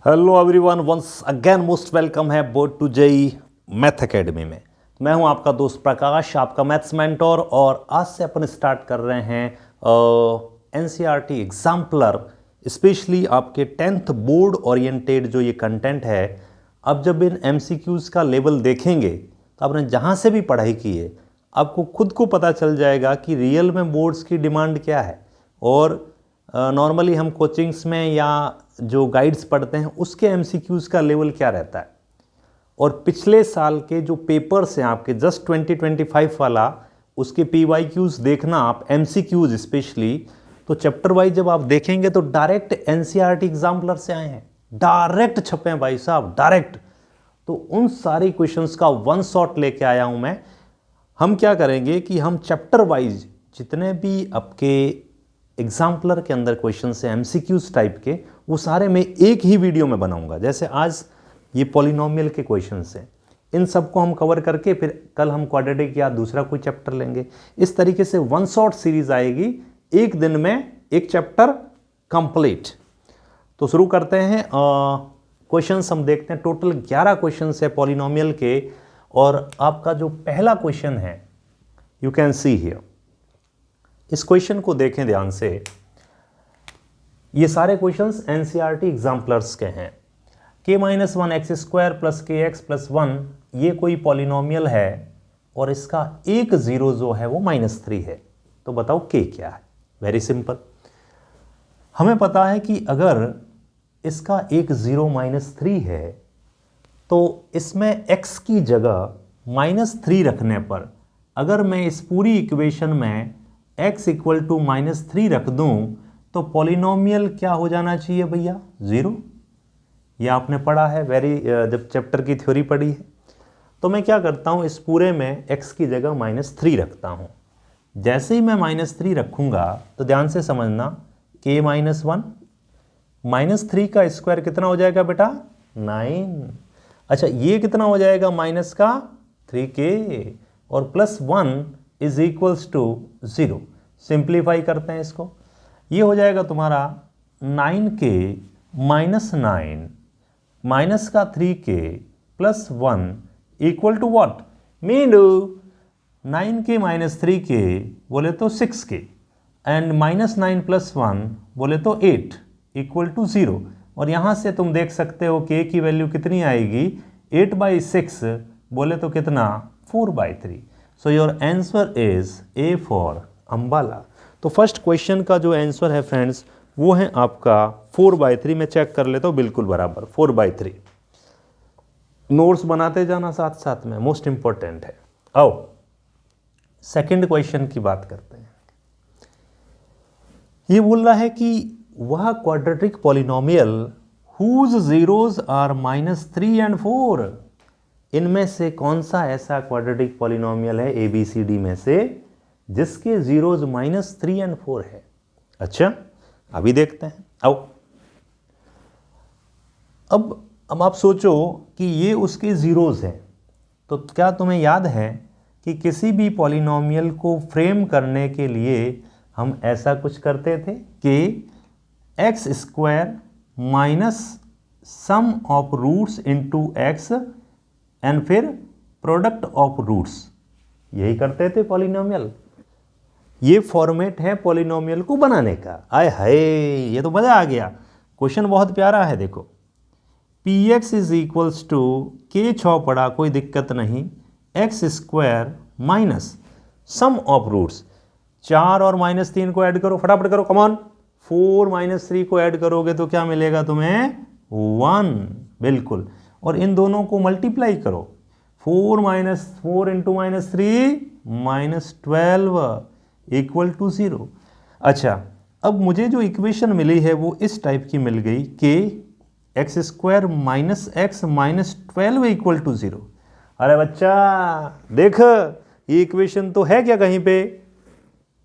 Hello everyone, once again most welcome है aboard to JEE math academy में। मैं हूं आपका दोस्त प्रकाश, आपका मैथ्स मेंटोर, और आज से अपन स्टार्ट कर रहे हैं एनसीईआरटी एग्जाम्पलर, स्पेशली आपके 10th बोर्ड ओरिएंटेड जो ये कंटेंट है। अब जब इन एमसीक्यूज़ का लेवल देखेंगे तो आपने जहाँ से भी पढ़ाई की है आपको खुद को पता चल जाएगा कि रियल में बोर्ड्स की डिमांड क्या है। और नॉर्मली हम कोचिंग्स में या जो गाइड्स पढ़ते हैं उसके एमसीक्यूज़ का लेवल क्या रहता है, और पिछले साल के जो पेपर्स हैं आपके जस्ट 2025 वाला, उसके पीवाईक्यूज़ देखना आप, एमसीक्यूज़ स्पेशली। तो चैप्टर वाइज जब आप देखेंगे तो डायरेक्ट एनसीईआरटी एग्जाम्पलर से आए हैं, डायरेक्ट छपे हैं भाई साहब, डायरेक्ट। तो उन सारी क्वेश्चंस का वन शॉट लेके आया हूं मैं। हम क्या करेंगे कि हम चैप्टर वाइज जितने भी आपके एग्जाम्पलर के अंदर क्वेश्चन है एमसीक्यूज टाइप के, वो सारे मैं एक ही वीडियो में बनाऊंगा। जैसे आज ये पॉलिनोमियल के क्वेश्चन हैं, इन सबको हम कवर करके फिर कल हम क्वाड्रेटिक या दूसरा कोई चैप्टर लेंगे। इस तरीके से वन शॉट सीरीज आएगी, एक दिन में एक चैप्टर कंप्लीट। तो शुरू करते हैं। क्वेश्चंस हम देखते हैं, टोटल 11 क्वेश्चंस है पॉलिनोमियल के। और आपका जो पहला क्वेश्चन है, यू कैन सी हियर, इस क्वेश्चन को देखें ध्यान से। ये सारे क्वेश्चंस एनसीईआरटी एग्जाम्पलर्स के हैं। k-1 एक्स स्क्वायर प्लस के एक्स प्लस 1 ये कोई पॉलिनोमियल है और इसका एक जीरो जो है वो -3 है। तो बताओ k क्या है। वेरी सिंपल, हमें पता है कि अगर इसका एक जीरो -3 है तो इसमें x की जगह -3 रखने पर, अगर मैं इस पूरी इक्वेशन में x इक्वल टू -3 रख दूं तो पॉलिनोमियल क्या हो जाना चाहिए भैया, ज़ीरो। ये आपने पढ़ा है जब चैप्टर की थ्योरी पढ़ी है। तो मैं क्या करता हूं, इस पूरे में x की जगह -3 रखता हूं। जैसे ही मैं -3 रखूंगा तो ध्यान से समझना, k-1 -3 का स्क्वायर कितना हो जाएगा बेटा, 9। अच्छा, ये कितना हो जाएगा, माइनस का 3k, और +1 इज इक्वल्स टू 0। सिंप्लीफाई करते हैं इसको, ये हो जाएगा तुम्हारा 9k -9 माइनस का 3k plus 1 equal to what, mean 9k -3k बोले तो 6k, एंड -9 + 1 बोले तो 8 इक्वल टू 0। और यहाँ से तुम देख सकते हो k की वैल्यू कितनी आएगी, 8/6 बोले तो कितना, 4/3। So your answer is A for Ambala. तो फर्स्ट क्वेश्चन का जो आंसर है फ्रेंड्स वो है आपका 4/3। मैं चेक कर लेता हूँ, बिल्कुल बराबर 4/3। नोट्स बनाते जाना साथ साथ में, मोस्ट इंपॉर्टेंट है। आओ सेकंड क्वेश्चन की बात करते हैं। ये बोल रहा है कि वह quadratic polynomial whose zeros are -3 and 4, इनमें से कौन सा ऐसा क्वाड्रेटिक पॉलिनोमियल है ABCD में से जिसके जीरोज -3 and 4 है। अच्छा, अभी देखते हैं। आओ, अब आप सोचो कि ये उसके जीरोज हैं, तो क्या तुम्हें याद है कि किसी भी पॉलिनोमियल को फ्रेम करने के लिए हम ऐसा कुछ करते थे कि x square minus sum of roots into x and फिर प्रोडक्ट ऑफ रूट्स, यही करते थे पॉलिनोमियल। ये फॉर्मेट है पॉलिनोमियल को बनाने का। आय हाय, ये तो मज़ा आ गया। क्वेश्चन बहुत प्यारा है, देखो। px is equals to k 6 पड़ा, कोई दिक्कत नहीं, x square minus sum of roots, 4 और -3 को ऐड करो, फटाफट करो, कमॉन। 4 -3 को ऐड करोगे तो क्या मिलेगा तुम्हें, 1, बिल्कुल। और इन दोनों को मल्टीप्लाई करो, 4 - 4 × -3 -12 इक्वल टू 0। अच्छा, अब मुझे जो इक्वेशन मिली है वो इस टाइप की मिल गई कि x square minus x -12 equal to 0। अरे बच्चा देख, ये इक्वेशन तो है क्या कहीं पे,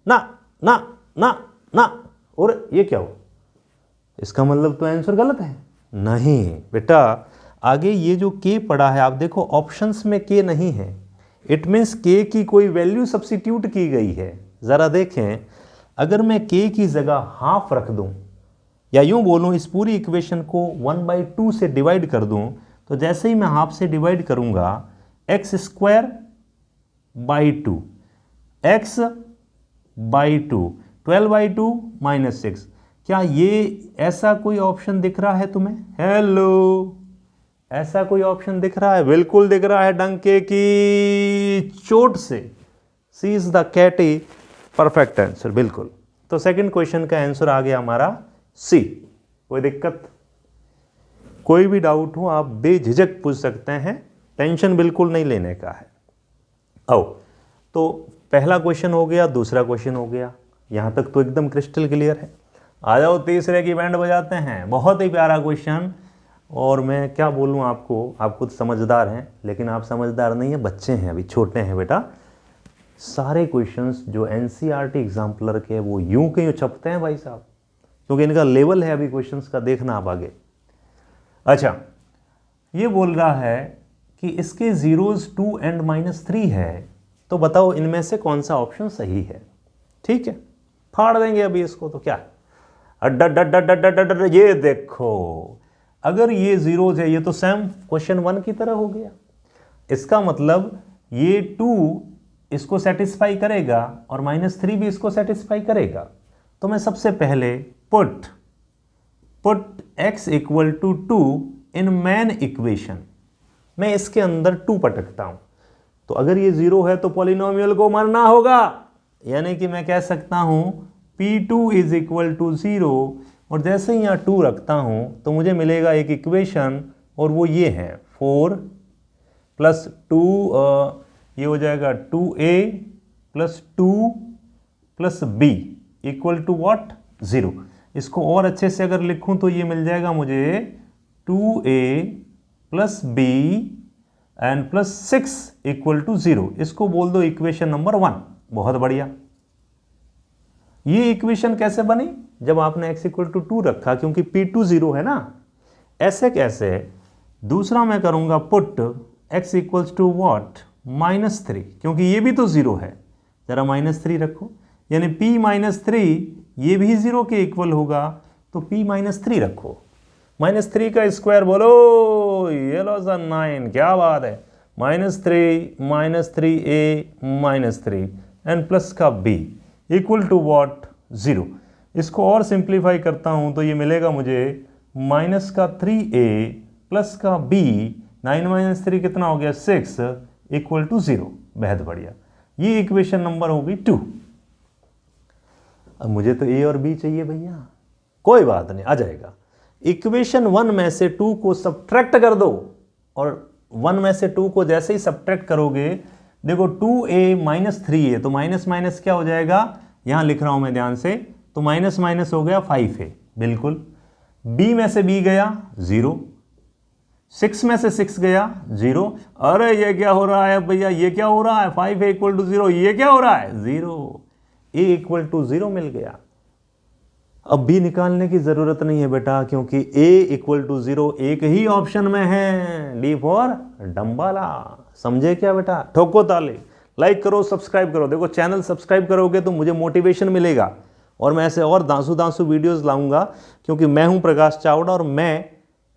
ना ना ना ना, और ये क्या हो, इसका मतलब तो आंसर गलत है। नहीं बेटा, आगे ये जो k पड़ा है, आप देखो ऑप्शंस में k नहीं है, इट मीन्स k की कोई वैल्यू सब्स्टिट्यूट की गई है। ज़रा देखें, अगर मैं k की जगह हाफ रख दूं या यूं बोलूं इस पूरी इक्वेशन को 1/2 से डिवाइड कर दूं, तो जैसे ही मैं हाफ से डिवाइड करूंगा x square by 2, x by 2, 12/2 minus 6। क्या ये ऐसा कोई ऑप्शन दिख रहा है तुम्हें? हेलो, ऐसा कोई ऑप्शन दिख रहा है? बिल्कुल दिख रहा है, डंके की चोट से। सी इज द कैटी, परफेक्ट आंसर, बिल्कुल। तो सेकंड क्वेश्चन का आंसर आ गया हमारा सी। कोई दिक्कत, कोई भी डाउट हो आप बेझिझक पूछ सकते हैं, टेंशन बिल्कुल नहीं लेने का है। आओ, तो पहला क्वेश्चन हो गया, दूसरा क्वेश्चन हो गया, यहां तक तो एकदम क्रिस्टल क्लियर है। आ जाओ, तीसरे की बैंड बजाते हैं। बहुत ही प्यारा क्वेश्चन, और मैं क्या बोलूं आपको, आप खुद समझदार हैं, लेकिन आप समझदार नहीं हैं, बच्चे हैं, अभी छोटे हैं बेटा। सारे क्वेश्चंस जो एनसीईआरटी एग्जाम्पलर के वो यूं के यूं छपते हैं भाई साहब, क्योंकि इनका लेवल है अभी क्वेश्चंस का, देखना आप आगे। अच्छा, ये बोल रहा है कि इसके जीरोज 2 एंड -3 है, तो बताओ इनमें से कौन सा ऑप्शन सही है। ठीक है, फाड़ देंगे अभी इसको, तो क्या अड्डा, ये देखो, अगर ये जीरोज है, ये तो सेम क्वेश्चन 1 की तरह हो गया। इसका मतलब ये 2 इसको सेटिस्फाई करेगा और -3 भी इसको सेटिस्फाई करेगा। तो मैं सबसे पहले put x equal to 2 in main equation, मैं इसके अंदर 2 पटकता हूं। तो अगर ये 0 है तो पॉलिनोमियल को मरना होगा, यानी कि मैं कह सकता हूं P2 इज इक्वल टू 0, और जैसे ही यहां 2 रखता हूं तो मुझे मिलेगा एक इक्वेशन, और वो ये है 4 + 2, ये हो जाएगा 2a + 2 + b equal to what, 0। इसको और अच्छे से अगर लिखूं तो ये मिल जाएगा मुझे 2a + b and +6 equal to 0। इसको बोल दो इक्वेशन नंबर 1। बहुत बढ़िया। ये इक्वेशन कैसे बनी? जब आपने x इक्वल टू 2 रखा, क्योंकि P2 0 है ना। ऐसे कैसे? दूसरा मैं करूंगा put x equals to what, -3, क्योंकि ये भी तो 0 है, जरा -3 रखो, यानी P -3 ये भी 0 के इक्वल होगा, तो P -3 रखो। -3 का स्क्वायर बोलो, ये लो सर 9, क्या बात है। -3 -3a -3 एंड प्लस का b इक्वल टू व्हाट, 0। इसको और सिंप्लीफाई करता हूं तो ये मिलेगा मुझे -3a प्लस का b, 9 - 3 कितना हो गया, 6 इक्वल टू 0। बेहद बढ़िया, ये इक्वेशन नंबर हो गई 2। अब मुझे तो a और b चाहिए भैया, कोई बात नहीं, आ जाएगा। इक्वेशन 1 में से 2 को सब्ट्रैक्ट कर दो, और 1 में से 2 को जैसे ही सब्ट्रैक्ट करोगे, देखो 2a - 3a, तो माइनस माइनस क्या हो जाएगा, यहां लिख रहा हूं मैं ध्यान से, तो माइनस माइनस हो गया 5a, बिल्कुल। b में से b गया 0, 6 में से 6 गया 0। अरे ये क्या हो रहा है भैया, ये क्या हो रहा है, 5a इक्वल टू 0, ये क्या हो रहा है, 0। a इक्वल टू 0 मिल गया। अब b निकालने की जरूरत नहीं है बेटा, क्योंकि a इक्वल टू 0 एक ही ऑप्शन में है, डी फॉर डम्बाला। समझे क्या बेटा? ठोको ताली, लाइक करो, सब्सक्राइब करो। देखो चैनल सब्सक्राइब करोगे तो मुझे मोटिवेशन मिलेगा, और मैं ऐसे और दांसू दांसू वीडियोस लाऊंगा, क्योंकि मैं हूं प्रकाश चावड़ा, और मैं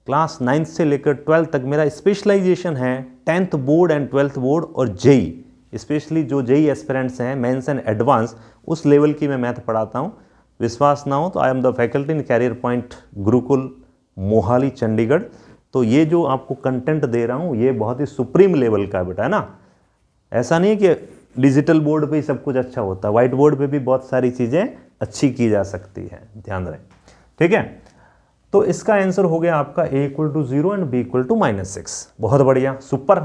क्लास 9th से लेकर 12th तक मेरा स्पेशलाइजेशन है 10th board and 12th board और जेई, स्पेशली जो जेई एस्पिरेंट्स हैं, मेंस एंड एडवांस, उस लेवल की मैं मैथ पढ़ाता हूं। विश्वास ना हो तो I am the faculty in Career Point Gurukul Mohali Chandigarh. तो ये जो आपको कंटेंट दे रहा हूँ ये बहुत ही सुप्रीम लेवल का बेटा है ना। ऐसा नहीं कि डिजिटल बोर्ड पे ही सब कुछ अच्छा होता है, व्हाइट बोर्ड पे भी बहुत सारी चीज़ें अच्छी की जा सकती है, ध्यान रहे, ठीक है। तो इसका आंसर हो गया आपका a equal to 0 and b equal to -6। बहुत बढ़िया, सुपर।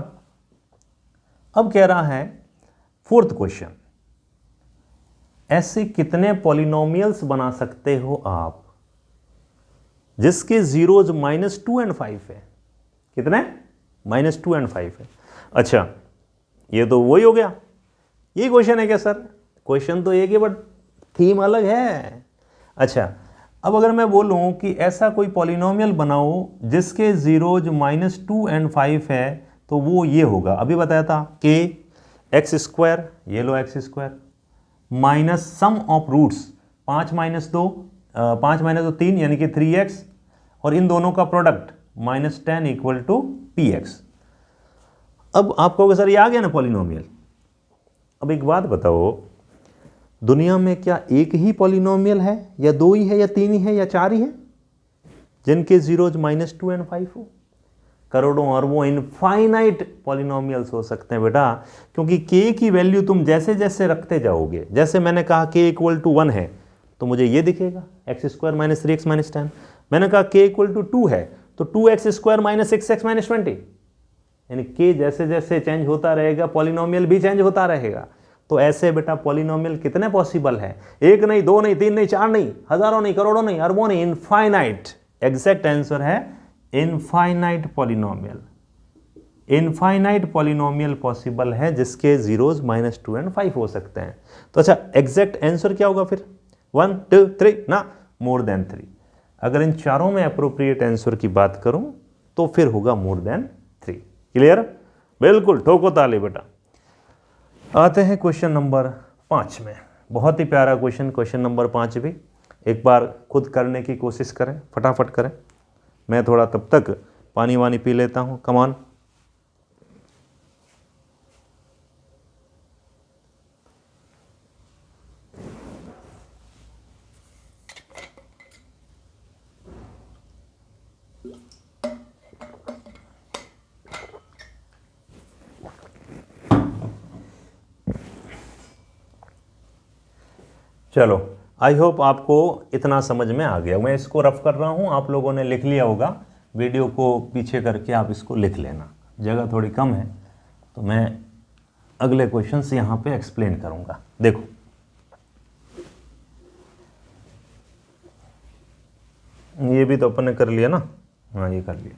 अब कह रहा है 4th क्वेश्चन, ऐसे कितने पॉलिनोमियल्स बना सकते हो आप जिसके जीरोज -2 एंड 5 है? कितने? -2 एंड 5 है। अच्छा, ये तो वही हो गया, ये क्वेश्चन है क्या सर? क्वेश्चन तो एक है बट थीम अलग है। अच्छा, अब अगर मैं बोलूं कि ऐसा कोई पॉलिनोमियल बनाओ जिसके जीरोज -2 एंड 5 है, तो वो ये होगा, अभी बताया था कि x², ये लो x² minus sum of roots, 5 - 2 5 minus तो 3 यानी कि 3x, और इन दोनों का प्रोडक्ट -10 इक्वल टू px। अब आप कहोगे सर ये आ गया ना पॉलिनोमियल। अब एक बात बताओ, दुनिया में क्या एक ही पॉलिनोमियल है, या दो ही है, या तीन ही है, या चार ही है जिनके जीरोज -2 और 5 हो? करोड़ों अरबों इनफाइनाइट पॉलिनोमियल्स हो सकते हैं बेटा, क्योंकि k की वैल्यू तुम जैसे जैसे रखते जाओगे, जैसे मैंने कहा k इक्वल टू 1 है तो मुझे ये दिखेगा x² - 3x - 10। मैंने कहा k इक्वल टू 2 है तो 2x² - 6x - 20, यानी k जैसे जैसे चेंज होता रहेगा पॉलिनोमियल भी चेंज होता रहेगा। तो ऐसे बेटा पॉलिनोमियल कितने पॉसिबल है? एक नहीं, दो नहीं, तीन नहीं, चार नहीं, हजारों नहीं, करोड़ों नहीं, अरबों नहीं, इनफाइनाइट। एग्जैक्ट आंसर है infinite polynomial. Infinite polynomial possible है जिसके जीरोज -2 और 5 हो सकते हैं। तो अच्छा, एग्जैक्ट आंसर क्या होगा फिर? 1 2 3 ना, मोर देन 3। अगर इन चारों में अप्रोप्रिएट आंसर की बात करूं तो फिर होगा मोर देन 3। क्लियर? बिल्कुल, ठोको ताली बेटा। आते हैं क्वेश्चन नंबर 5 में। बहुत ही प्यारा क्वेश्चन, क्वेश्चन नंबर 5 भी एक बार खुद करने की कोशिश करें, फटाफट करें। मैं थोड़ा तब तक पानी वानी पी लेता हूं। कमान। चलो, आई होप आपको इतना समझ में आ गया। मैं इसको रफ कर रहा हूं, आप लोगों ने लिख लिया होगा। वीडियो को पीछे करके आप इसको लिख लेना, जगह थोड़ी कम है तो मैं अगले क्वेश्चन से यहां पे एक्सप्लेन करूंगा। देखो, ये भी तो अपन ने कर लिया ना। हाँ, ये कर लिया।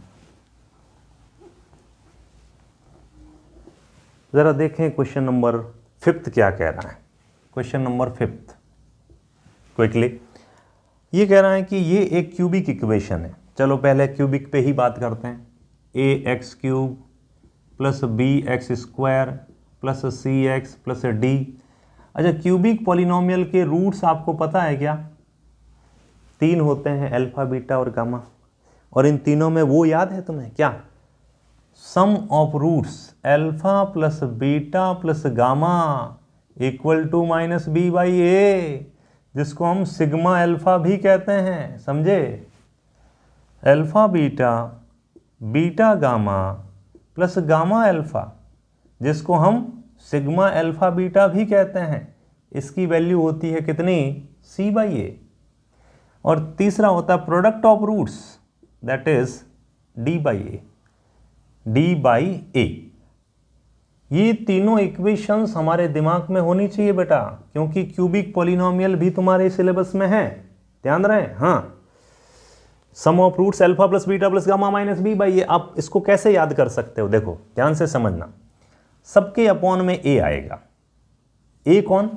जरा देखें क्वेश्चन नंबर 5 क्या कह रहा है। क्वेश्चन नंबर 5 क्विकली ये कह रहा है कि ये एक क्यूबिक इक्वेशन है। चलो पहले क्यूबिक पे ही बात करते हैं। ax³ + bx² + cx + d। अच्छा, क्यूबिक पॉलिनोमियल के रूट्स आपको पता है क्या? 3 होते हैं, अल्फा, बीटा और गामा। और इन तीनों में वो याद है तुम्हें क्या? Sum of roots alpha + beta + gamma equal to -b/a, जिसको हम सिग्मा अल्फा भी कहते हैं। समझे? Alpha beta, beta gamma plus gamma alpha, जिसको हम सिग्मा अल्फा बीटा भी कहते हैं, इसकी वैल्यू होती है कितनी? c/a। और तीसरा होता है product of roots, that is d/a। ये तीनों इक्वेशंस हमारे दिमाग में होनी चाहिए बेटा, क्योंकि क्यूबिक पॉलिनोमियल भी तुम्हारे सिलेबस में है, ध्यान रहे। हाँ, sum of roots alpha + beta + gamma -b/a। आप इसको कैसे याद कर सकते हो? देखो ध्यान से समझना। सबके अपॉन में a आएगा। a कौन?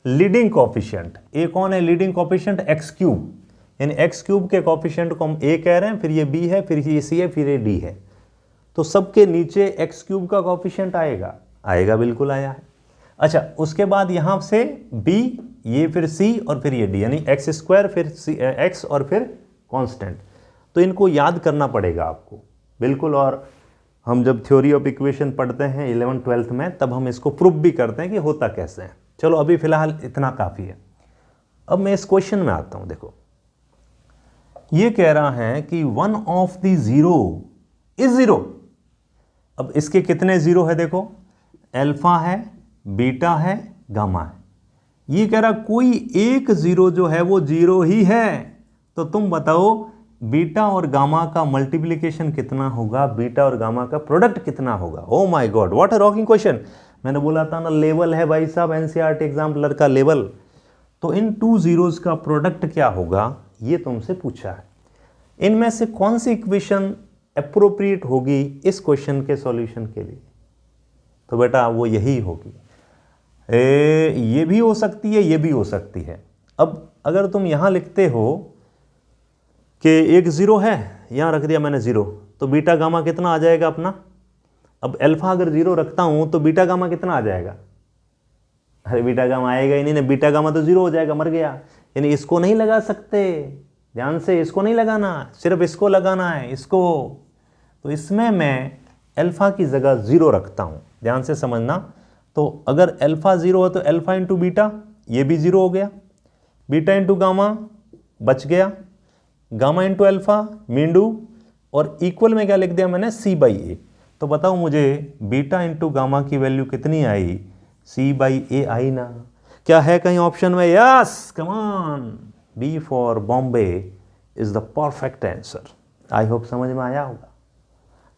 Leading coefficient. a कौन है लीडिंग कोफिशिएंट? x³। यानी x³ के कोफिशिएंट को हम a कह रहे हैं, फिर ये b है, फिर ये c है, फिर ये d है। तो सबके नीचे x³ का कोफिशिएंट आएगा। आएगा, बिल्कुल आया है। अच्छा, उसके बाद यहां से b, ये फिर c और फिर ये d, यानी x² फिर x और फिर कांस्टेंट। तो इनको याद करना पड़ेगा आपको, बिल्कुल। और हम जब थ्योरी ऑफ इक्वेशन पढ़ते हैं 11th-12th में, तब हम इसको प्रूव भी करते हैं कि होता कैसे है। चलो अभी फिलहाल इतना काफ़ी है। अब मैं इस क्वेश्चन में आता हूं। देखो, ये कह रहा है कि 1 ऑफ द 0 इज 0। अब इसके कितने जीरो है? देखो, अल्फा है, बीटा है, गामा है। ये कह रहा कोई एक जीरो जो है वो जीरो ही है। तो तुम बताओ बीटा और गामा का मल्टीप्लिकेशन कितना होगा, बीटा और गामा का प्रोडक्ट कितना होगा? Oh my God, what a rocking question. मैंने बोला था ना, लेवल है भाई साहब, एनसीईआरटी एग्जाम्पलर का लेवल। तो इन 2 जीरोज का प्रोडक्ट क्या होगा, ये तुमसे पूछा है। इनमें से कौन सी इक्वेशन अप्रोप्रिएट होगी इस क्वेश्चन के सॉल्यूशन के लिए? तो बेटा वो यही होगी। ये भी हो सकती है, ये भी हो सकती है। अब अगर तुम यहां लिखते हो कि एक जीरो है, यहां रख दिया मैंने जीरो, तो बीटा गामा कितना आ जाएगा अपना? अब अल्फा अगर जीरो रखता हूं तो बीटा गामा कितना आ जाएगा? अरे बीटा गामा आएगा ही नहीं ना, बीटा गामा तो जीरो हो जाएगा, मर गया। यानी इसको नहीं लगा सकते, ध्यान से इसको नहीं लगाना, सिर्फ इसको लगाना है, इसको। तो इसमें मैं अल्फा की जगह 0 रखता हूँ, ध्यान से समझना। तो अगर अल्फा 0 है तो अल्फा इंटू बीटा, ये भी 0 हो गया, बीटा इंटू गामा बच गया, गामा इंटू अल्फा मींडू, और इक्वल में क्या लिख दिया मैंने, सी बाई ए। तो बताओ मुझे बीटा इंटू गामा की वैल्यू कितनी आई, सी बाई ए आई ना। क्या है कहीं ऑप्शन में? Yes, come on, B for Bombay is the perfect answer. I hope समझ में आया होगा।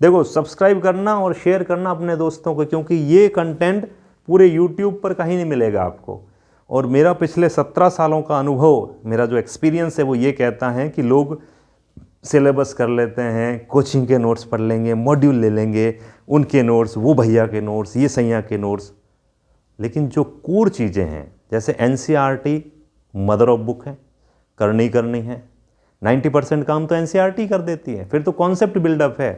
देखो, सब्सक्राइब करना और शेयर करना अपने दोस्तों को, क्योंकि ये कंटेंट पूरे यूट्यूब पर कहीं नहीं मिलेगा आपको। और मेरा पिछले 17 सालों का अनुभव, मेरा जो एक्सपीरियंस है वो ये कहता है कि लोग सिलेबस कर लेते हैं, कोचिंग के नोट्स पढ़ लेंगे, मॉड्यूल ले लेंगे, उनके नोट्स, वो भैया के नोट्स, ये सैया के नोट्स, लेकिन जो कोर चीज़ें हैं जैसे NCERT मदर ऑफ बुक है, करनी है। 90% काम तो NCERT कर देती है। फिर तो कॉन्सेप्ट बिल्डअप है,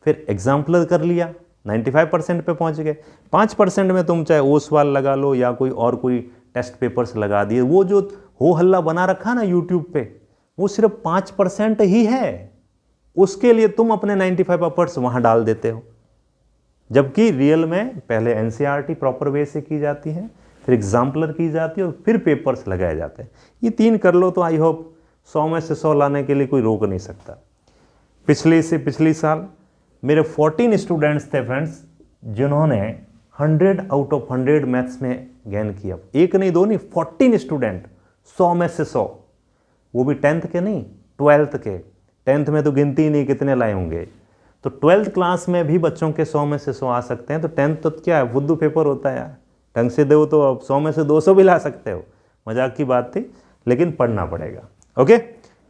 फिर एग्जाम्पलर कर लिया, 95% पे पहुंच गए। 5% में तुम चाहे ओसवाल लगा लो या कोई टेस्ट पेपर्स लगा दिए, वो जो हो हल्ला बना रखा ना यूट्यूब पे, वो सिर्फ 5% ही है। उसके लिए तुम अपने 95 एफर्ट्स वहां डाल देते हो, जबकि रियल में पहले NCERT प्रॉपर वे से की जाती है, फिर एग्जाम्पलर की जाती है, और फिर पेपर्स लगाए जाते हैं। ये 3 कर लो तो आई होप 100 में से 100 लाने के लिए कोई रोक नहीं सकता। पिछली साल मेरे 14 स्टूडेंट्स थे फ्रेंड्स, जिन्होंने 100 आउट ऑफ 100 मैथ्स में गेन किया। एक नहीं, दो नहीं, 14 स्टूडेंट, 100 में से 100। वो भी 10th के नहीं, 12th के। 10th में तो गिनती ही नहीं कितने लाए होंगे। तो 12th क्लास में भी बच्चों के 100 में से 100 आ सकते हैं। तो 10th तो क्या है, बुद्धू पेपर होता है यार, ढंग से दो तो अब 100 में से 200 भी ला सकते हो। मजाक की बात थी, लेकिन पढ़ना पड़ेगा। ओके,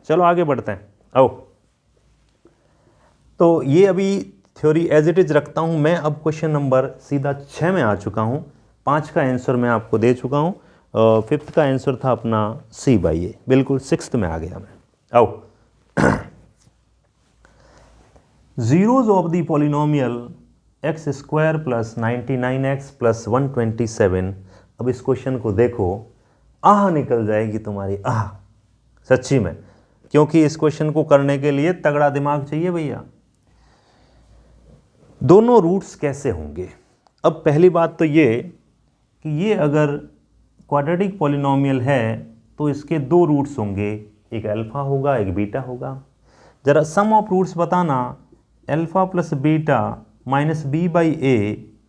चलो आगे बढ़ते हैं। आओ, तो ये अभी थ्योरी एज इट इज रखता हूं मैं। अब क्वेश्चन नंबर सीधा 6 में आ चुका हूं। 5 का आंसर मैं आपको दे चुका हूं, 5th का आंसर था अपना सी बाई ए। बिल्कुल 6th में आ गया मैं। आओ, zeros of the polynomial x square plus 99x plus 127। अब इस क्वेश्चन को देखो, आह निकल जाएगी तुम्हारी, आह, सच्ची में, क्योंकि इस क्वेश्चन को करने के लिए तगड़ा दिमाग चाहिए भैया। दोनों रूट्स कैसे होंगे? अब पहली बात तो ये कि ये अगर क्वाड्रेटिक पॉलिनोमियल है तो इसके 2 रूट्स होंगे, एक अल्फा होगा, एक बीटा होगा। जरा सम ऑफ रूट्स बताना, alpha plus beta minus B by A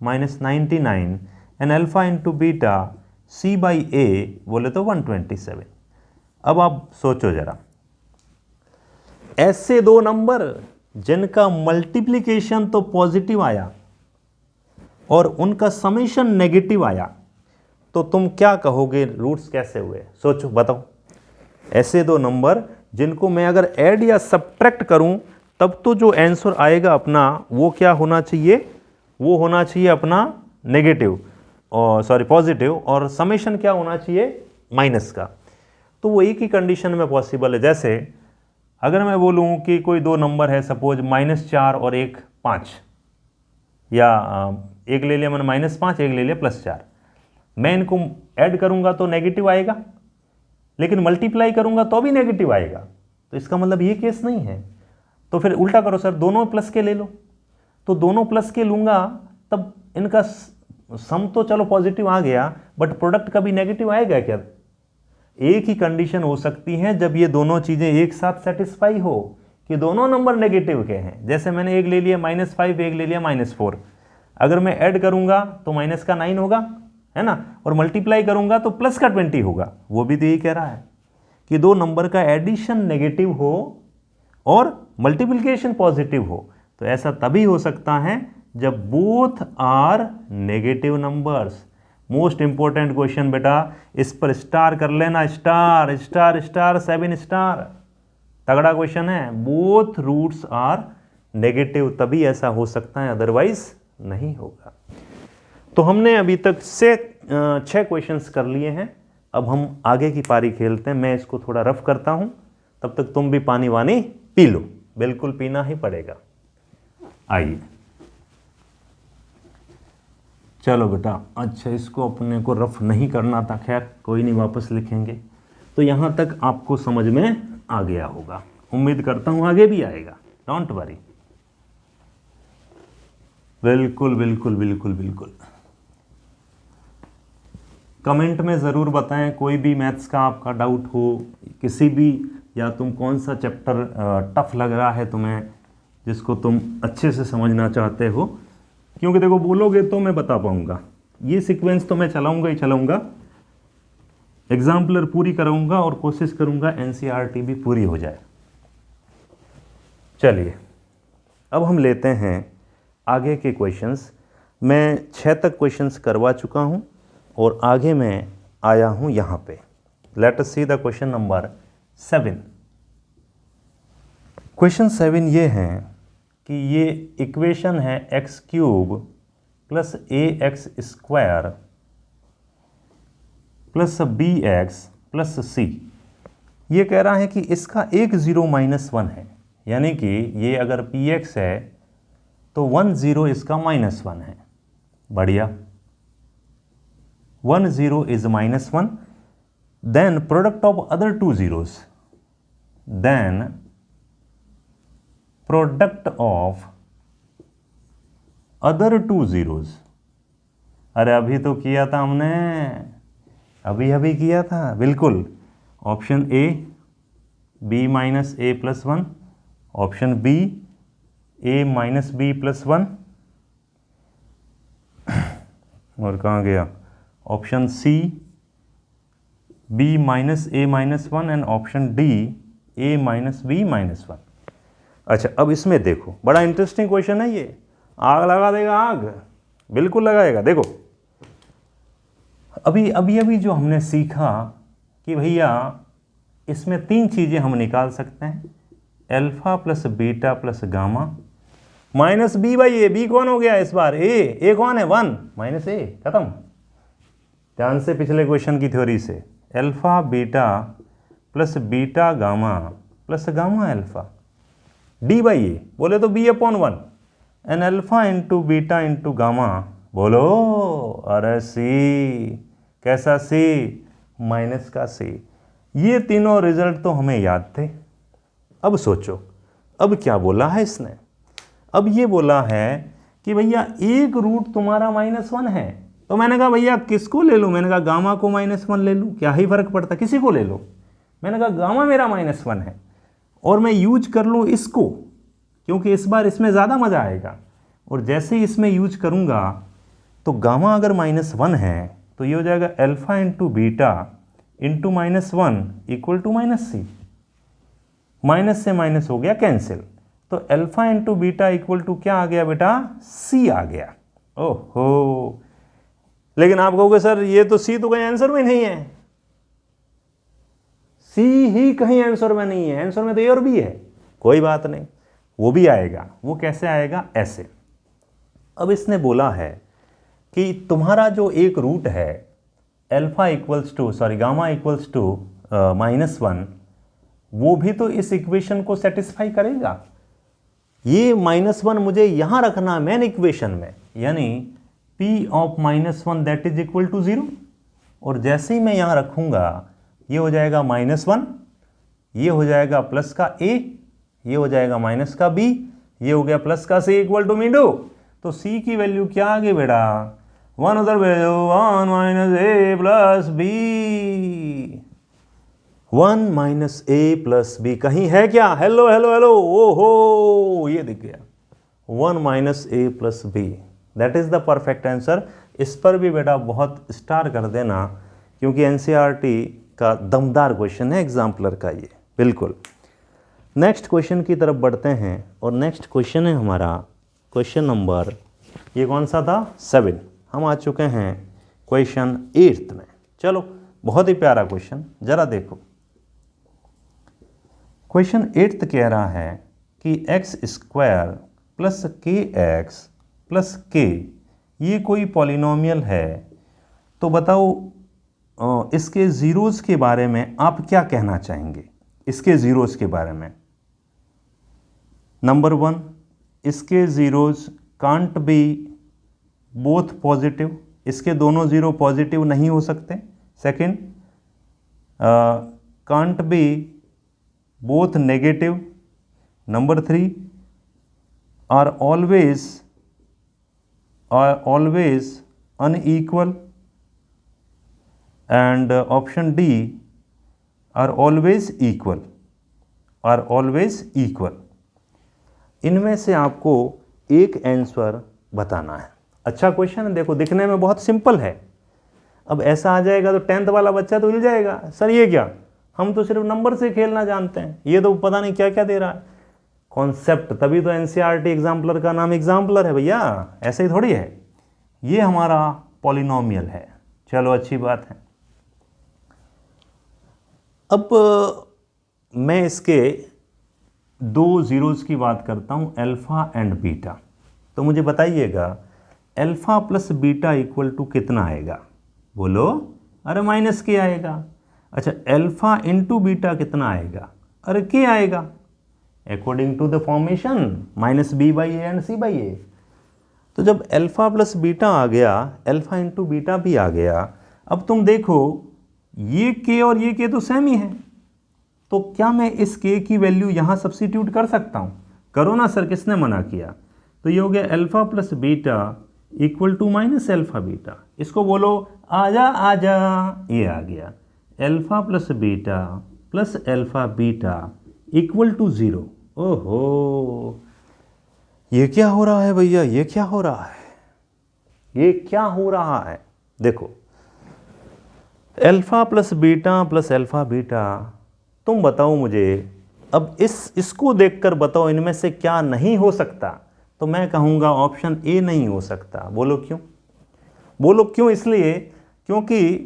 minus 99 and alpha into beta C by A बोले तो 127। अब आप सोचो जरा, ऐसे 2 नंबर जिनका मल्टीप्लिकेशन तो पॉजिटिव आया और उनका समेशन नेगेटिव आया, तो तुम क्या कहोगे रूट्स कैसे हुए? सोचो, बताओ। ऐसे 2 नंबर जिनको मैं अगर ऐड या सब्ट्रैक्ट करूं तब तो जो आंसर आएगा अपना वो क्या होना चाहिए? वो होना चाहिए अपना नेगेटिव, और सॉरी पॉजिटिव, और समेशन क्या होना चाहिए? माइनस का। तो वो एक ही कंडीशन में पॉसिबल है। जैसे अगर मैं बोलूं कि कोई 2 नंबर है, सपोज -4 और एक 5, या एक ले लिया मैंने -5, एक ले लिया +4, मैं इनको ऐड करूंगा तो नेगेटिव आएगा, लेकिन मल्टीप्लाई करूंगा तो भी नेगेटिव आएगा। तो इसका मतलब ये केस नहीं है। तो फिर उल्टा करो सर, दोनों प्लस के ले लो। तो दोनों प्लस के लूंगा तब इनका सम तो चलो पॉजिटिव आ गया, बट प्रोडक्ट का भी नेगेटिव आएगा क्या? एक ही कंडीशन हो सकती है जब ये दोनों चीजें एक साथ सेटिस्फाई हो कि दोनों नंबर नेगेटिव के हैं। जैसे मैंने एक ले लिया -5, एक ले लिया -4। अगर मैं ऐड करूंगा तो माइनस का 9 होगा, है ना, और मल्टीप्लाई करूंगा तो प्लस का 20 होगा। वो भी तो यही कह रहा है कि 2 नंबर का एडिशन नेगेटिव हो और मल्टीप्लिकेशन पॉजिटिव हो। तो ऐसा तभी हो सकता है जब both are negative numbers. Most important question बेटा, इस पर स्टार कर लेना, स्टार स्टार स्टार 7 स्टार। तगड़ा क्वेश्चन है। बोथ रूट्स आर नेगेटिव, तभी ऐसा हो सकता है, अदरवाइज नहीं होगा। तो हमने अभी तक से 6 क्वेश्चंस कर लिए हैं। अब हम आगे की पारी खेलते हैं। मैं इसको थोड़ा रफ करता हूं, तब तक तुम भी पानी वानी पी लो। बिल्कुल पीना ही पड़ेगा। आइए, चलो बेटा। अच्छा, इसको अपने को रफ नहीं करना था, खैर कोई नहीं, वापस लिखेंगे। तो यहाँ तक आपको समझ में आ गया होगा, उम्मीद करता हूँ आगे भी आएगा, डोंट वरी। बिल्कुल बिल्कुल बिल्कुल बिल्कुल। कमेंट में ज़रूर बताएं कोई भी मैथ्स का आपका डाउट हो, किसी भी, या तुम कौन सा चैप्टर टफ लग रहा है तुम्हें, जिसको तुम अच्छे से समझना चाहते हो, क्योंकि देखो बोलोगे तो मैं बता पाऊँगा। ये सीक्वेंस तो मैं चलाऊँगा ही चलाऊँगा, एग्जाम्पलर पूरी कराऊँगा और कोशिश करूँगा एनसीईआरटी भी पूरी हो जाए। चलिए अब हम लेते हैं आगे के क्वेश्चंस। मैं 6 तक क्वेश्चंस करवा चुका हूँ और आगे मैं आया हूँ यहाँ पे। Let us see the question number 7। Question 7 ये है कि ये इक्वेशन है x³ plus ax² plus bx plus c। ये कह रहा है कि इसका एक 0 माइनस 1 है, यानी कि ये अगर px है तो 1 0 इसका -1 है। बढ़िया, 1 0 is -1, then product of other two zeros, then product of other two zeros। अरे अभी तो किया था हमने, अभी किया था, बिल्कुल। Option A b minus a plus 1, option B a minus b plus 1, और कहाँ गया option C b minus a minus 1 and option D a minus b minus 1। अच्छा अब इसमें देखो, बड़ा इंटरेस्टिंग क्वेश्चन है ये, आग लगा देगा, आग बिल्कुल लगाएगा। देखो अभी जो हमने सीखा कि भैया इसमें 3 चीज़ें हम निकाल सकते हैं, alpha plus beta plus gamma minus B by a. B कौन हो गया इस बार? ए कौन है? 1 माइनस ए, खत्म। ध्यान से पिछले क्वेश्चन की थ्योरी से, alpha beta plus beta gamma plus gamma alpha, D by A बोले तो b/1 and alpha into beta into gamma, बोलो अरे सी, कैसा सी? माइनस का सी। ये तीनों रिजल्ट तो हमें याद थे। अब सोचो अब क्या बोला है इसने। अब ये बोला है कि भैया एक रूट तुम्हारा -1 है, तो मैंने कहा भैया किसको ले लूँ? मैंने कहा गामा को -1 ले लूँ, क्या ही फर्क पड़ता, किसी को ले लो। मैंने कहा गामा मेरा -1 है और मैं यूज कर लूँ इसको, क्योंकि इस बार इसमें ज़्यादा मज़ा आएगा। और जैसे ही इसमें यूज करूँगा तो गामा अगर -1 है तो ये हो जाएगा alpha into beta into -1 equal to -c। Minus से माइनस हो गया कैंसिल, तो alpha into beta equal to क्या आ गया बेटा? c आ गया। ओहो, लेकिन आप कहोगे सर ये तो c तो कहीं आंसर में नहीं है। c ही कहीं आंसर में नहीं है, आंसर में तो a और b है। कोई बात नहीं, वो भी आएगा। वो कैसे आएगा? ऐसे। अब इसने बोला है कि तुम्हारा जो एक रूट है alpha equals to gamma equals to -1, वो भी तो इस इक्वेशन को सेटिस्फाई करेगा। ये -1 मुझे यहाँ रखना है मेन इक्वेशन में, यानी p of -1 that is equal to 0। और जैसे ही मैं यहाँ रखूँगा ये हो जाएगा -1, ये हो जाएगा प्लस का a, ये हो जाएगा माइनस का b, ये हो गया प्लस का c इक्वल टू मीडो। तो c की वैल्यू क्या आ गई बेटा? 1 उधर भेजो, 1 minus a plus B, 1 minus a plus B कहीं है क्या? हेलो हेलो हेलो, ओहो ये दिख गया, 1 minus a plus b, that is the perfect answer. इस पर भी बेटा बहुत स्टार कर देना, क्योंकि एनसीईआरटी का दमदार क्वेश्चन है एग्जाम्पलर का ये, बिल्कुल। नेक्स्ट क्वेश्चन की तरफ बढ़ते हैं, और नेक्स्ट क्वेश्चन है हमारा क्वेश्चन नंबर, ये कौन सा था? 7। हम आ चुके हैं क्वेश्चन 8 में। चलो बहुत ही प्यारा क्वेश्चन, जरा देखो। क्वेश्चन 8 कह रहा है कि x² plus kx plus k ये कोई पॉलिनोमियल है, तो बताओ इसके ज़ीरोज़ के बारे में आप क्या कहना चाहेंगे? इसके ज़ीरोज़ के बारे में, नंबर 1, इसके zeros can't be both positive, इसके दोनों ज़ीरो पॉजिटिव नहीं हो सकते। Second, can't be both negative. Number 3, are always unequal. And option D, are always equal. इनमें से आपको एक आंसर बताना है। अच्छा क्वेश्चन है, देखो दिखने में बहुत सिंपल है। अब ऐसा आ जाएगा तो 10th वाला बच्चा तो हिल जाएगा, सर ये क्या, हम तो सिर्फ नंबर से खेलना जानते हैं, ये तो पता नहीं क्या क्या दे रहा है। कॉन्सेप्ट, तभी तो एनसीईआरटी एग्जाम्पलर का नाम एग्जाम्पलर है भैया, ऐसे ही थोड़ी है। ये हमारा पॉलिनोमियल है। चलो अच्छी बात है। अब मैं इसके 2 ज़ीरोज़ की बात करता हूँ, अल्फ़ा एंड बीटा। तो मुझे बताइएगा alpha plus beta equal to कितना आएगा, बोलो। अरे माइनस के आएगा। अच्छा, अल्फ़ा इंटू बीटा कितना आएगा, अरे के आएगा, according to the formation minus B by A and C by A. तो जब अल्फ़ा प्लस बीटा आ गया, अल्फ़ा इंटू बीटा भी आ गया। अब तुम देखो ये के और ये के तो सेम ही है, तो क्या मैं इस के की वैल्यू यहाँ सब्स्टिट्यूट कर सकता हूँ? करो ना सर, किसने मना किया। तो ये हो गया alpha plus beta equal to minus alpha beta. इसको बोलो आजा आजा, ये आ गया alpha plus beta plus alpha beta equal to 0। ओहो, ये क्या हो रहा है भैया, ये क्या हो रहा है, ये क्या हो रहा है? देखो अल्फ़ा प्लस अल्फ़ा बीटा, तुम बताओ मुझे। अब इसको देखकर बताओ इनमें से क्या नहीं हो सकता। तो मैं कहूँगा ऑप्शन ए नहीं हो सकता। बोलो क्यों? बोलो क्यों? इसलिए क्योंकि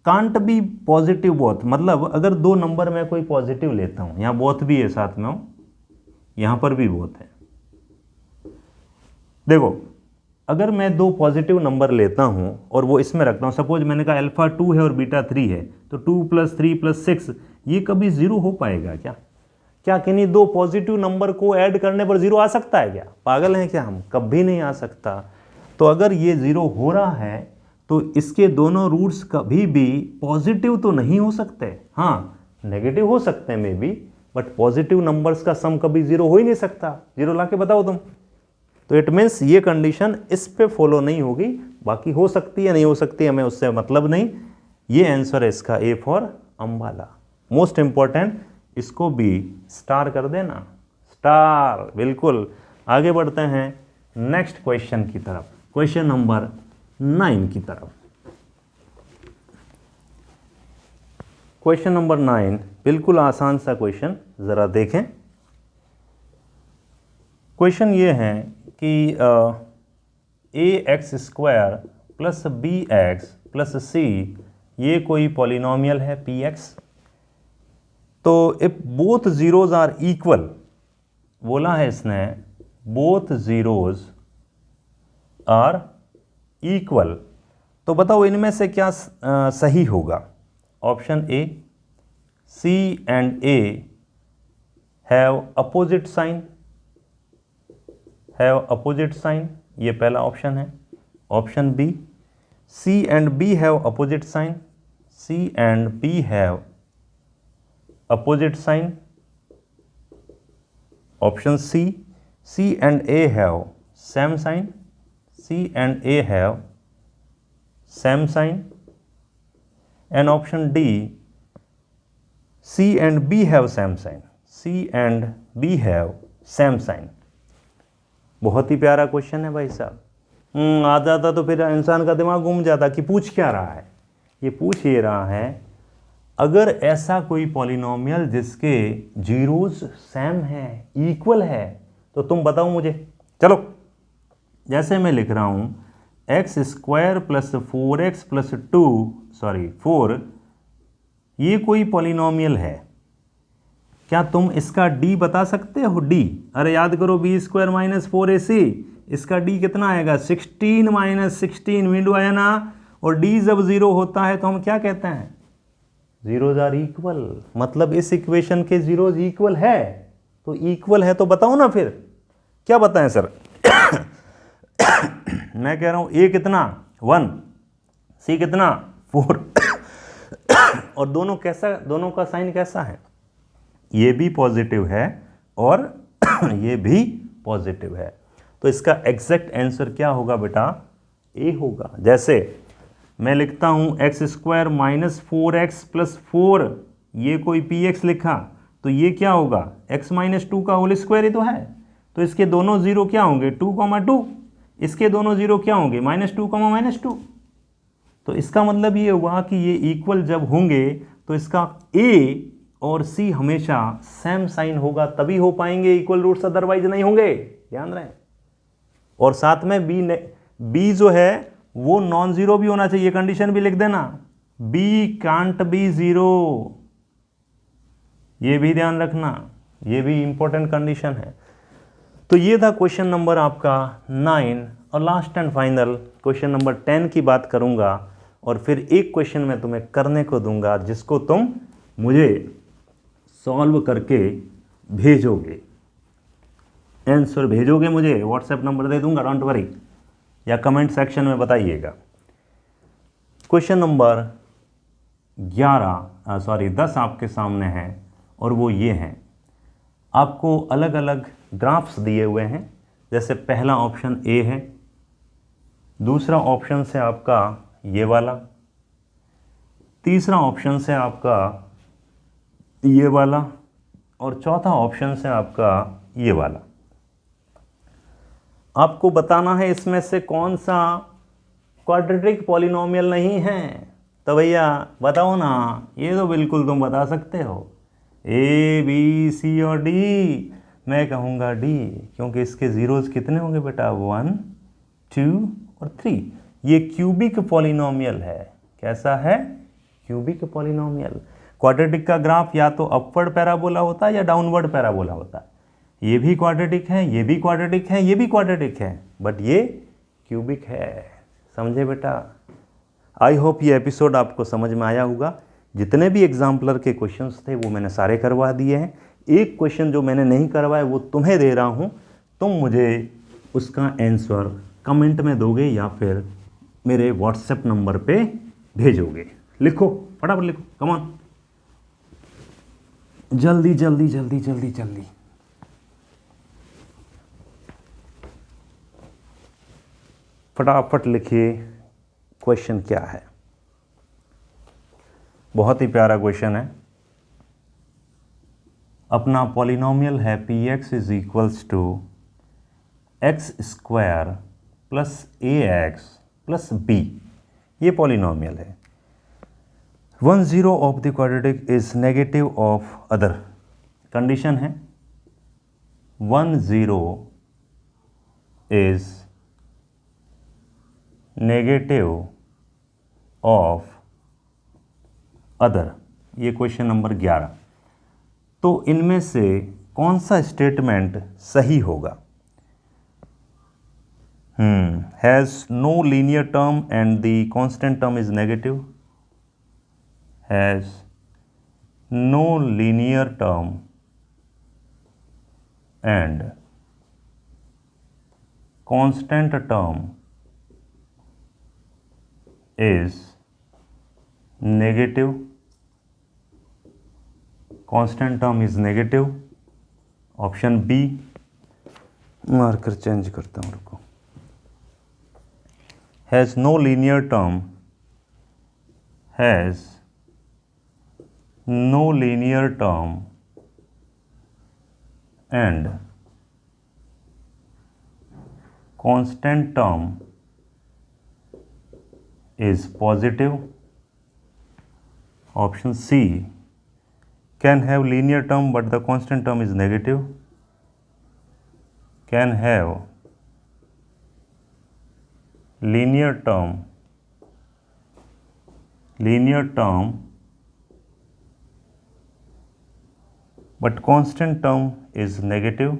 कांट बी पॉजिटिव बोथ, मतलब अगर 2 नंबर में कोई पॉजिटिव लेता हूँ, यहाँ बोथ भी है साथ में, यहाँ पर भी बोथ है। देखो अगर मैं 2 पॉजिटिव नंबर लेता हूँ और वो इसमें रखता हूँ, सपोज मैंने कहा अल्फ़ा 2 है और बीटा 3 है, तो 2 + 3 + 6, ये कभी 0 हो पाएगा क्या? क्या किन्हीं 2 पॉजिटिव नंबर को ऐड करने पर 0 आ सकता है क्या? पागल हैं क्या हम? कभी नहीं आ सकता। तो अगर ये 0 हो रहा है तो इसके दोनों रूट्स कभी भी पॉजिटिव तो नहीं हो सकते। हाँ, नेगेटिव हो सकते हैं may be, but positive numbers का सम कभी 0 हो ही नहीं सकता। 0 ला के बताओ तुम। तो इट मीन्स ये कंडीशन इस पे फॉलो नहीं होगी, बाकी हो सकती है नहीं हो सकती हमें उससे मतलब नहीं। ये आंसर है इसका, A for Ambala. Most important, इसको भी स्टार कर देना, स्टार, बिल्कुल। आगे बढ़ते हैं नेक्स्ट क्वेश्चन की तरफ, क्वेश्चन नंबर 9 की तरफ। क्वेश्चन नंबर 9 बिल्कुल आसान सा क्वेश्चन, ज़रा देखें। क्वेश्चन ये है कि ax² + bx + c ये कोई पॉलिनोमियल है px। तो if both zeros are equal, बोला है इसने बोथ ज़ीरोज़ आर इक्वल, तो बताओ इनमें से क्या सही होगा। Option A, C and A have opposite sign, ये पहला ऑप्शन है। Option B, C and B have opposite sign, C and B have opposite sign. Option C, C and A have same sign, C and A have same sign. And option D, C and B have same sign, C and B have same sign. बहुत ही प्यारा question है भाई साहब। आ जाता तो फिर इंसान का दिमाग घूम जाता कि पूछ क्या रहा है। ये पूछ ये रहा है, अगर ऐसा कोई पॉलिनोमियल जिसके जीरोज़ सेम है, इक्वल है, तो तुम बताओ मुझे। चलो, जैसे मैं लिख रहा हूँ x² + 4x + 4, ये कोई पॉलिनोमियल है। क्या तुम इसका d बता सकते हो? d, अरे याद करो b² - 4ac, इसका d कितना आएगा? 16 - 16, विंडो आया ना। और d जब 0 होता है तो हम क्या कहते हैं? Zeros are equal. मतलब इस इक्वेशन के ज़ीरोज़ इक्वल है, तो इक्वल है तो बताओ ना फिर क्या बताएं सर। मैं कह रहा हूँ a कितना 1, c कितना 4, और दोनों का साइन कैसा है, ये भी पॉजिटिव है और ये भी पॉजिटिव है। तो इसका एग्जैक्ट आंसर क्या होगा बेटा, ए होगा। जैसे मैं लिखता हूँ x square minus 4x plus 4, ये कोई px लिखा तो ये क्या होगा, x माइनस 2 का होल स्क्वायर ही तो है। तो इसके दोनों जीरो क्या होंगे, 2,2, इसके दोनों जीरो क्या होंगे, -2, -2। तो इसका मतलब ये हुआ कि ये इक्वल जब होंगे तो इसका a और c हमेशा सेम साइन होगा, तभी हो पाएंगे इक्वल रूट्स, अदरवाइज नहीं होंगे, ध्यान रहे। और साथ में b जो है वो नॉन जीरो भी होना चाहिए, कंडीशन भी लिख देना, b कांट बी जीरो, ये भी ध्यान रखना, ये भी इंपॉर्टेंट कंडीशन है। तो ये था क्वेश्चन नंबर आपका 9। और last and final question number 10 की बात करूंगा, और फिर एक क्वेश्चन मैं तुम्हें करने को दूंगा जिसको तुम मुझे सॉल्व करके भेजोगे, आंसर भेजोगे मुझे, व्हाट्सएप नंबर दे दूंगा, डोंट वरी, या कमेंट सेक्शन में बताइएगा। क्वेश्चन नंबर 10 आपके सामने है, और वो ये हैं, आपको अलग अलग ग्राफ्स दिए हुए हैं। जैसे पहला ऑप्शन ए है, दूसरा ऑप्शन से आपका ये वाला, तीसरा ऑप्शन से आपका ये वाला, और चौथा ऑप्शन से आपका ये वाला। आपको बताना है इसमें से कौन सा क्वाड्रेटिक पॉलिनोमियल नहीं है। तो भैया बताओ ना, ये तो बिल्कुल तुम बता सकते हो, ए बी सी और डी। मैं कहूँगा डी, क्योंकि इसके जीरोज कितने होंगे बेटा, 1 2 और 3। ये क्यूबिक पॉलिनोमियल है। कैसा है, क्यूबिक पॉलिनोमियल। क्वाड्रेटिक का ग्राफ या तो अपवर्ड पैराबोला होता है या डाउनवर्ड पैराबोला होता है। ये भी क्वाड्रेटिक है, ये भी क्वाड्रेटिक है, ये भी क्वाड्रेटिक है, बट ये क्यूबिक है। समझे बेटा। आई होप ये एपिसोड आपको समझ में आया होगा। जितने भी एग्जाम्पलर के क्वेश्चंस थे वो मैंने सारे करवा दिए हैं। एक क्वेश्चन जो मैंने नहीं करवाया वो तुम्हें दे रहा हूँ, तुम मुझे उसका आंसर कमेंट में दोगे या फिर मेरे व्हाट्सएप नंबर पे भेजोगे। लिखो, फटाफट लिखो, कम ऑन, जल्दी जल्दी जल्दी जल्दी जल्दी। फटाफट लिखिए क्वेश्चन क्या है। बहुत ही प्यारा क्वेश्चन है। अपना पॉलिनोमियल है px is equals to x square plus ax plus b। ये पॉलिनोमियल है। 1 0 of the quadratic is negative of other. Condition है 1 0 इज नेगेटिव ऑफ अदर। ये क्वेश्चन नंबर 11। तो इनमें से कौन सा स्टेटमेंट सही होगा। Has no linear term and the constant term is negative. Has no linear term and constant term is negative, constant term is negative। Option B, marker change करता हूँ, रुको। Has no linear term, has no linear term and constant term is positive। option C, can have linear term but the constant term is negative। can have linear term but constant term is negative।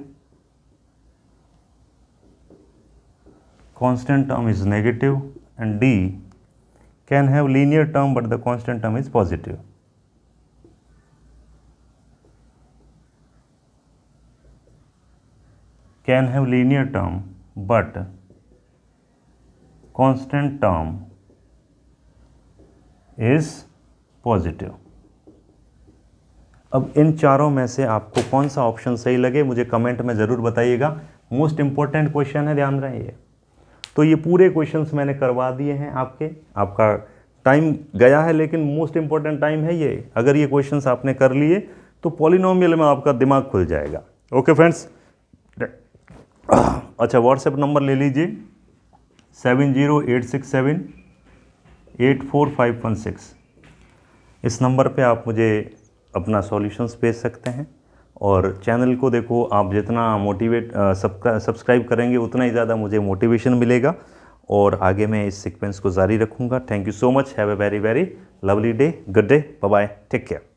constant term is negative। and D, can have linear term but the constant term is positive। can have linear term but constant term is positive। अब इन चारों में से आपको कौन सा option सही लगे मुझे कमेंट में ज़रूर बताइएगा। मोस्ट इम्पोर्टेंट क्वेश्चन है, ध्यान रहे। तो ये पूरे क्वेश्चंस मैंने करवा दिए हैं आपका टाइम गया है, लेकिन मोस्ट इम्पोर्टेंट टाइम है ये। अगर ये क्वेश्चंस आपने कर लिए तो पॉलिनोमियल में आपका दिमाग खुल जाएगा। ओके फ्रेंड्स, अच्छा व्हाट्सएप नंबर ले लीजिए 7086784516। इस नंबर पे आप मुझे अपना सॉल्यूशंस भेज सकते हैं। और चैनल को देखो, आप जितना सब्सक्राइब करेंगे उतना ही ज़्यादा मुझे मोटिवेशन मिलेगा और आगे मैं इस सीक्वेंस को जारी रखूँगा। Thank you so much. Have a very very lovely day, good day, bye bye, take care.